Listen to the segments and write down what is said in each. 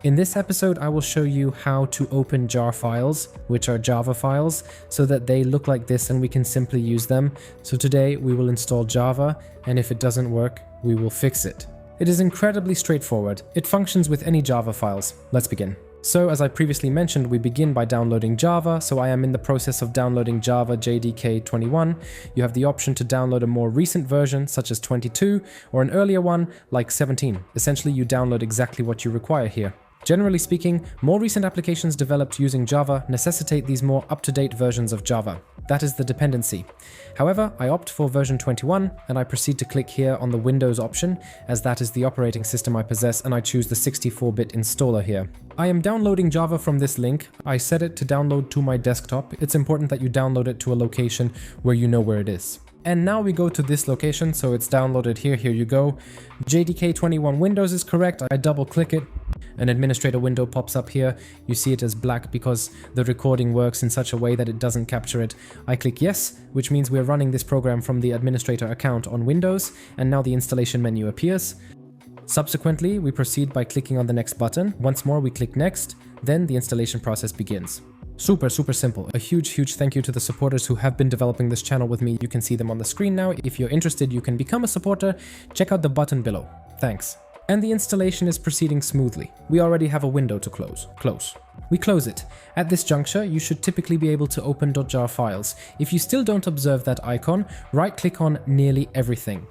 In this episode, I will show you how to open jar files, which are Java files, so that they look like this and we can simply use them. So today we will install Java, and if it doesn't work, we will fix it. It is incredibly straightforward. It functions with any Java files. Let's begin. So as I previously mentioned, we begin by downloading Java, so I am in the process of downloading Java JDK 21. You have the option to download a more recent version, such as 22, or an earlier one, like 17. Essentially, you download exactly what you require here. Generally speaking, more recent applications developed using Java necessitate these more up-to-date versions of Java. That is the dependency. However, I opt for version 21 and I proceed to click here on the Windows option, as that is the operating system I possess, and I choose the 64-bit installer here. I am downloading Java from this link. I set it to download to my desktop. It's important that you download it to a location where you know where it is. And now we go to this location, so it's downloaded here. Here you go. JDK 21 Windows is correct. I double click it. An administrator window pops up here. You see it as black because the recording works in such a way that it doesn't capture it. I click yes, which means we're running this program from the administrator account on Windows, and now the installation menu appears. Subsequently, we proceed by clicking on the next button. Once more, we click next, then the installation process begins. Super simple. A huge thank you to the supporters who have been developing this channel with me. You can see them on the screen now. If you're interested, you can become a supporter. Check out the button below. Thanks. And the installation is proceeding smoothly. We already have a window to close. We close it. At this juncture, you should typically be able to open .jar files. If you still don't observe that icon, right-click on nearly everything.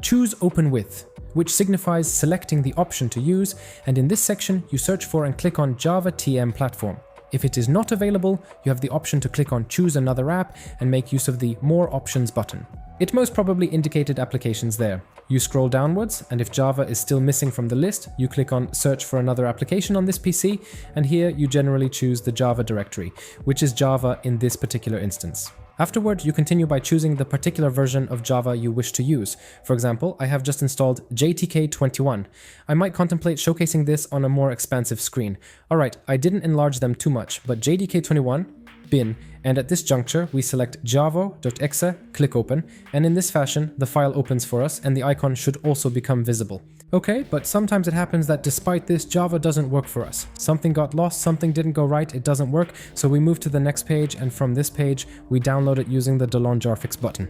Choose Open With, which signifies selecting the option to use, and in this section, you search for and click on Java TM Platform. If it is not available, you have the option to click on Choose Another App and make use of the More Options button. It most probably indicated applications there. You scroll downwards, and if Java is still missing from the list, you click on Search for another application on this PC, and here you generally choose the Java directory, which is Java in this particular instance. Afterward, you continue by choosing the particular version of Java you wish to use. For example, I have just installed JTK 21. I might contemplate showcasing this on a more expansive screen. Alright, I didn't enlarge them too much, but JDK 21, bin, and at this juncture, we select javo.exe, click open, and in this fashion, the file opens for us and the icon should also become visible. Okay, but sometimes it happens that despite this, Java doesn't work for us. Something got lost, something didn't go right, it doesn't work, so we move to the next page, and from this page, we download it using the Jarfix button.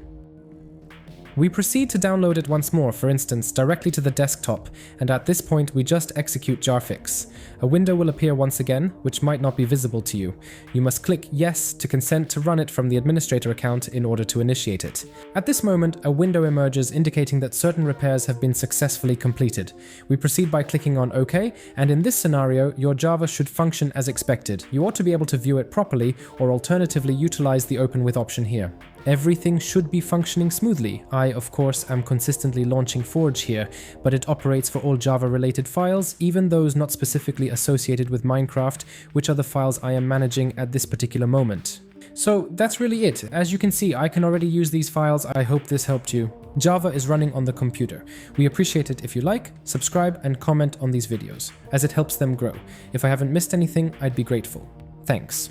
We proceed to download it once more, for instance, directly to the desktop, and at this point we just execute Jarfix. A window will appear once again, which might not be visible to you. You must click yes to consent to run it from the administrator account in order to initiate it. At this moment, a window emerges indicating that certain repairs have been successfully completed. We proceed by clicking on OK, and in this scenario, your Java should function as expected. You ought to be able to view it properly, or alternatively utilize the Open With option here. Everything should be functioning smoothly. I, of course, am consistently launching Forge here, but it operates for all Java-related files, even those not specifically associated with Minecraft, which are the files I am managing at this particular moment. So that's really it. As you can see, I can already use these files. I hope this helped you. Java is running on the computer. We appreciate it if you like, subscribe, and comment on these videos, as it helps them grow. If I haven't missed anything, I'd be grateful. Thanks.